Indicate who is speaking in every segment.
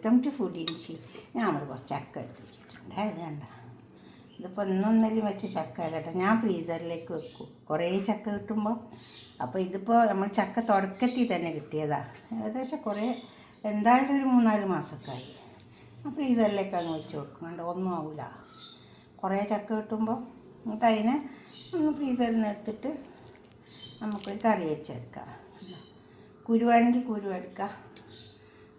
Speaker 1: Welcome to food ഇൻഷി. ഞാൻ അവിടെ കുറച്ച് ചക്ക എടുത്ത് വെച്ചിട്ടുണ്ട്. ഇത് കണ്ട, ഇതിപ്പോൾ ഒന്നൊന്നലും വെച്ച ചക്ക അല്ല കേട്ടോ, ഞാൻ ഫ്രീസറിലേക്ക് വെക്കും കുറേ ചക്ക കിട്ടുമ്പോൾ. അപ്പോൾ ഇതിപ്പോൾ നമ്മൾ ചക്ക തുടക്കത്തിൽ തന്നെ കിട്ടിയതാണ്. ഏകദേശം കുറേ എന്തായാലും ഒരു 3-4 മാസമൊക്കെ ആയി. ഫ്രീസറിലേക്ക് അങ്ങ് വെച്ച് കൊടുക്കും. കണ്ടോ, ഒന്നും ആവില്ല. കുറേ ചക്ക കിട്ടുമ്പോൾ എന്നിട്ട് അതിനെ ഒന്ന് ഫ്രീസറിൽ നിന്ന് എടുത്തിട്ട് നമുക്കൊരു കറി വെച്ചെടുക്കാം. കുരുവാണെങ്കിൽ കുരു എടുക്കാം.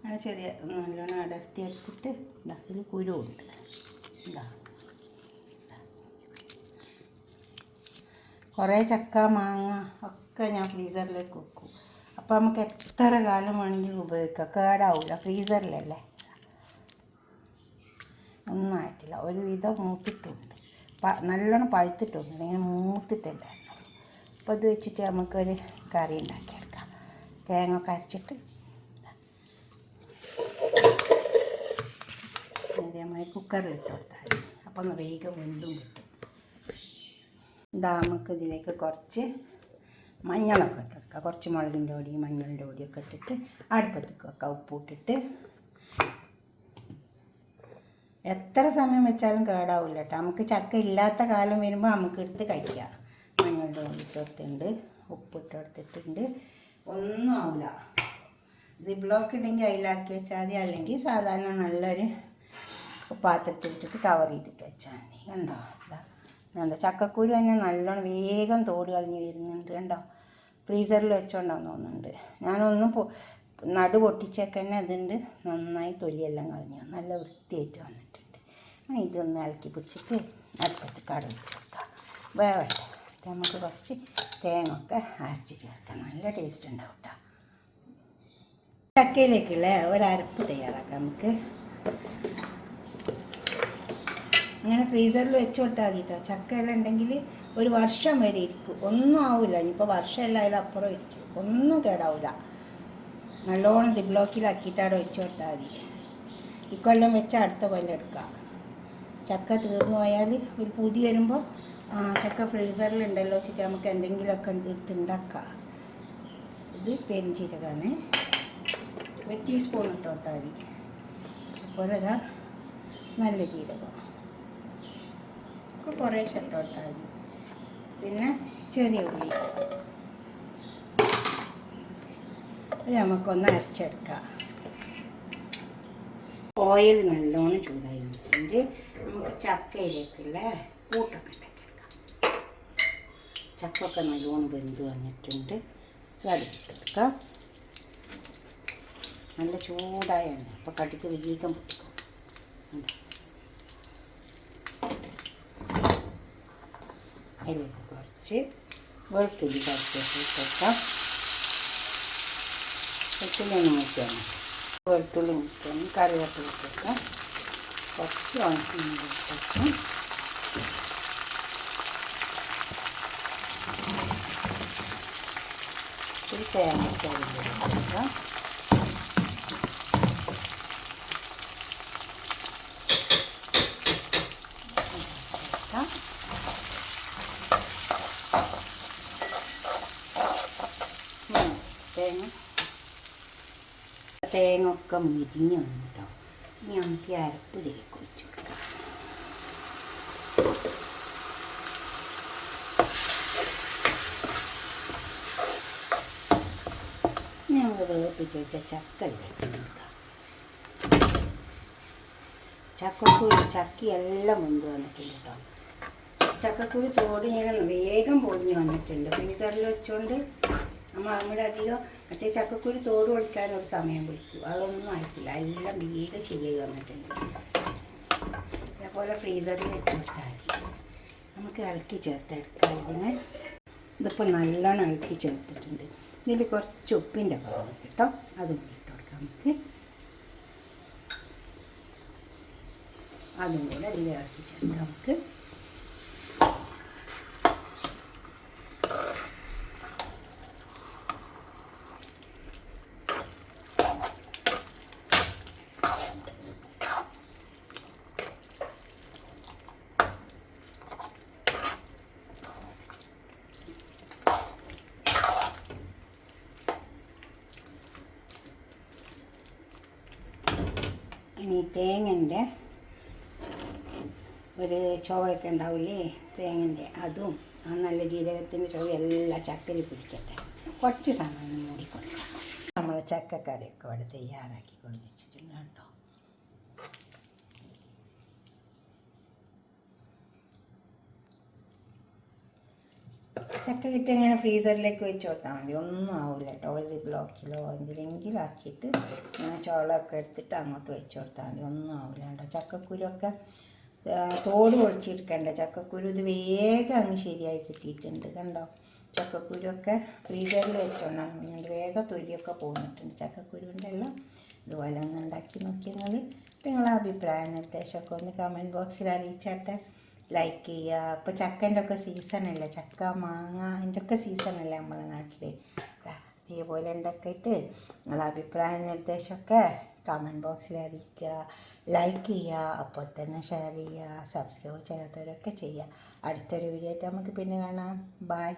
Speaker 1: അങ്ങനെ ചെറിയ നല്ലോണം അടർത്തി എടുത്തിട്ട് അതിൽ കുരുവുണ്ട്. കുറേ ചക്ക മാങ്ങ ഒക്കെ ഞാൻ ഫ്രീസറിലേക്ക് വെക്കും. അപ്പോൾ നമുക്ക് എത്ര കാലം വേണമെങ്കിലും ഉപയോഗിക്കാം, കേടാവില്ല. ഫ്രീസറിലല്ലേ, ഒന്നും ആയിട്ടില്ല. ഒരുവിധം മൂത്തിട്ടുണ്ട്, നല്ലോണം പഴുത്തിട്ടുണ്ട്, ഇങ്ങനെ മൂത്തിട്ടുണ്ടായിരുന്നു. അപ്പോൾ ഇത് വെച്ചിട്ട് നമുക്കൊരു കറി ഉണ്ടാക്കിയെടുക്കാം. തേങ്ങ ഒക്കെ അരച്ചിട്ട് അതേമാതിരി കുക്കറിലിട്ട് കൊടുത്താൽ മതി. അപ്പോൾ ഒന്ന് വേഗം വെന്തും കിട്ടും. ഇതാ നമുക്ക് ഇതിലേക്ക് കുറച്ച് മഞ്ഞളൊക്കെ ഇട്ട് കൊടുക്കുക. കുറച്ച് മുളകിൻ്റെ പൊടി മഞ്ഞളിൻ്റെ പൊടിയൊക്കെ ഇട്ടിട്ട് അടുപ്പത്തേക്ക് വെക്കുക. ഉപ്പിട്ടിട്ട് എത്ര സമയം വെച്ചാലും കേടാവില്ല കേട്ടോ. നമുക്ക് ചക്ക ഇല്ലാത്ത കാലം വരുമ്പോൾ നമുക്ക് എടുത്ത് കഴിക്കാം. മഞ്ഞളുടെ പൊടി ഇട്ട് കൊടുത്തിട്ടുണ്ട്, ഉപ്പിട്ട് കൊടുത്തിട്ടുണ്ട്, ഒന്നും ആവില്ല. സിബ്ലോക്ക് ഉണ്ടെങ്കിൽ അതിലാക്കി വെച്ചാൽ മതി, അല്ലെങ്കിൽ സാധാരണ നല്ലൊരു പാത്രത്തിലിട്ടിട്ട് കവർ ചെയ്തിട്ട് വെച്ചാൽ മതി. കണ്ടോ, ഇതാ ചക്കക്കുരു തന്നെ നല്ലോണം വേഗം തോട് കളഞ്ഞ് വരുന്നുണ്ട്. കണ്ടോ, ഫ്രീസറിൽ വെച്ചോണ്ടാന്ന് തോന്നുന്നുണ്ട്. ഞാനൊന്നും നടു പൊട്ടിച്ചൊക്കെ തന്നെ അതുണ്ട്, നന്നായി തൊലിയെല്ലാം കളഞ്ഞു നല്ല വൃത്തിയായിട്ട് വന്നിട്ടുണ്ട്. ഇതൊന്ന് ഇളക്കി പിടിച്ചിട്ട് അടുപ്പത്ത് കടലിട്ട് വെക്കാം. വേവട്ടെ. നമുക്ക് കുറച്ച് തേങ്ങ ഒക്കെ അരച്ച് ചേർക്കാം, നല്ല ടേസ്റ്റ് ഉണ്ടാവും കേട്ടോ. ചക്കയിലേക്കുള്ള ഒരരപ്പ് തയ്യാറാക്കാം നമുക്ക്. അങ്ങനെ ഫ്രീസറിൽ വെച്ച് കൊടുത്താൽ മതി കേട്ടോ. ചക്കയെല്ലാം ഉണ്ടെങ്കിൽ ഒരു വർഷം വരെ ഇരിക്കും, ഒന്നും ആവില്ല. ഇനിയിപ്പോൾ വർഷമല്ല, അതിലപ്പുറം ഇരിക്കും, ഒന്നും കേടാവില്ല. നല്ലോണം സിബ്ലോക്കിലാക്കിയിട്ട് അവിടെ വെച്ച് കൊടുത്താൽ മതി. ഇക്കൊല്ലം വെച്ച് അടുത്ത കൊല്ലം എടുക്കാം. ചക്ക തീർന്നു പോയാൽ ഒരു പുതി വരുമ്പോൾ ചക്ക ഫ്രീസറിലുണ്ടല്ലോ വെച്ചിട്ട് നമുക്ക് എന്തെങ്കിലുമൊക്കെ എടുത്തുണ്ടാക്കാം. ഇത് പെരുംജീരകമാണ്, 1 ടീസ്പൂൺ ഇട്ട് കൊടുത്താൽ മതി. അതുപോലെ ഇതാ നല്ല ജീരകം ഒക്കെ കുറേശ്ശെ ഇട്ട് കൊടുത്താൽ മതി. പിന്നെ ചെറിയ ഉള്ളി അത് നമുക്കൊന്ന് അരച്ചെടുക്കാം. ഓയിൽ നല്ലോണം ചൂടായി വന്നിട്ടുണ്ട്. നമുക്ക് ചക്കയിലേക്കുള്ള കൂട്ടൊക്കെ ഉണ്ടാക്കിയെടുക്കാം. ചക്കൊക്കെ നല്ലോണം വെന്ത് വന്നിട്ടുണ്ട്. അതെടുക്കാം. നല്ല ചൂടായ എണ്ണ, അപ്പോൾ കടിക്ക് വേഗം പൊട്ടിക്കും. അതിലേക്ക് കുറച്ച് വെളുത്തുള്ളി കറിവേപ്പില ഇട്ടേക്കാം. വെളുത്തുള്ളി ഒന്ന് മുറിക്കണം. വെളുത്തുള്ളി മുറിക്കണം, കറിവേപ്പില ഇട്ടേക്കാം, കുറച്ച് ഉണക്ക ഇട്ടേക്കാം. ഒരു തേങ്ങ ഇട്ടേക്കാം. തേങ്ങ ഒക്കെ മുരിഞ്ഞ് വന്നിട്ടോ. ഇനി നമുക്ക് ഈ അരപ്പ് ഇതിലേക്ക് ഒഴിച്ച് കൊടുക്കാം. ഞങ്ങൾ വേപ്പിച്ച് വെച്ച ചക്ക ഇതിലേക്ക് കൊടുക്കാം. ചക്കി എല്ലാം മുൻപ് വന്നിട്ടുണ്ട് കേട്ടോ. ചക്കക്കുരു തോട് ഞാൻ വേഗം പൊളിഞ്ഞ് വന്നിട്ടുണ്ട്. ഫ്രീസറിൽ വെച്ചുകൊണ്ട് നമ്മളധികം മറ്റേ ചക്കക്കുരു തോട് പൊളിക്കാനൊരു സമയം പിടിക്കും, അതൊന്നും ആയിട്ടില്ല. എല്ലാം വേഗം ശരിയായി വന്നിട്ടുണ്ട്. അതേപോലെ ഫ്രീസറിൽ വെച്ച് കൊടുത്താൽ നമുക്ക് ഇളക്കി ചേർത്തെടുക്കാം. ഇതിപ്പോൾ നല്ലോണം ഇളക്കി ചേർത്തിട്ടുണ്ട്. ഇതിൽ കുറച്ച് ഉപ്പിൻ്റെ കുറവ് കേട്ടോ, അതും ഇട്ട് കൊടുക്കാം നമുക്ക്. അതും കൂടെ അതിൽ ഇളക്കി ചേർക്കാം നമുക്ക്. തേങ്ങൻ്റെ ഒരു ചുവയൊക്കെ ഉണ്ടാവില്ലേ തേങ്ങൻ്റെ അതും ആ നല്ല ജീരകത്തിൻ്റെ ചുവ എല്ലാം ചക്കരി പിടിക്കട്ടെ. കുറച്ച് സമയം മൂടി കൊടുക്കാം. നമ്മൾ ചക്കക്കറിയൊക്കെ ഇവിടെ തയ്യാറാക്കി കൊണ്ട് വെച്ചിട്ടുണ്ട് കേട്ടോ. ചക്ക കിട്ടി ഇങ്ങനെ ഫ്രീസറിലേക്ക് വെച്ച് കൊടുത്താൽ മതി, ഒന്നും ആവില്ല കേട്ടോ. ഒരു സിപ്ലോക്കിലോ എന്തിലെങ്കിലും ആക്കിയിട്ട് ഇങ്ങനെ ചോളമൊക്കെ എടുത്തിട്ട് അങ്ങോട്ട് വെച്ച് കൊടുത്താൽ മതി, ഒന്നും ആവില്ല കേട്ടോ. ചക്കക്കുരുവൊക്കെ തോട് പൊളിച്ചെടുക്കണ്ട ചക്കക്കുരു, ഇത് വേഗം അങ്ങ് ശരിയായി കിട്ടിയിട്ടുണ്ട് കണ്ടോ. ചക്കക്കുരുവൊക്കെ ഫ്രീസറിൽ വെച്ചോണ്ടാകുന്നുണ്ട്, വേഗം തൊലിയൊക്കെ പോന്നിട്ടുണ്ട് ചക്കക്കുരുവിൻ്റെ എല്ലാം. ഇതുപോലെ ഒന്ന് ഉണ്ടാക്കി നോക്കിയാൽ നിങ്ങളെ അഭിപ്രായ നിർദ്ദേശമൊക്കെ ഒന്ന് കമൻറ്റ് ബോക്സിൽ അറിയിച്ചാട്ടെ. ലൈക്ക് ചെയ്യുക. ഇപ്പോൾ ചക്കൻ്റെ ഒക്കെ സീസണല്ലേ, ചക്ക മാങ്ങ അതിൻ്റെ ഒക്കെ സീസണല്ലേ നമ്മളെ നാട്ടിൽ. ഇതേപോലെ ഉണ്ടാക്കിയിട്ട് നിങ്ങളെ അഭിപ്രായ നിർദ്ദേശമൊക്കെ കമൻറ്റ് ബോക്സിൽ അറിയിക്കുക. ലൈക്ക് ചെയ്യുക, അപ്പോൾ തന്നെ ഷെയർ ചെയ്യുക, സബ്സ്ക്രൈബ് ചെയ്യാത്തവരൊക്കെ ചെയ്യുക. അടുത്തൊരു വീഡിയോ ആയിട്ട് നമുക്ക് പിന്നെ കാണാം. ബൈ.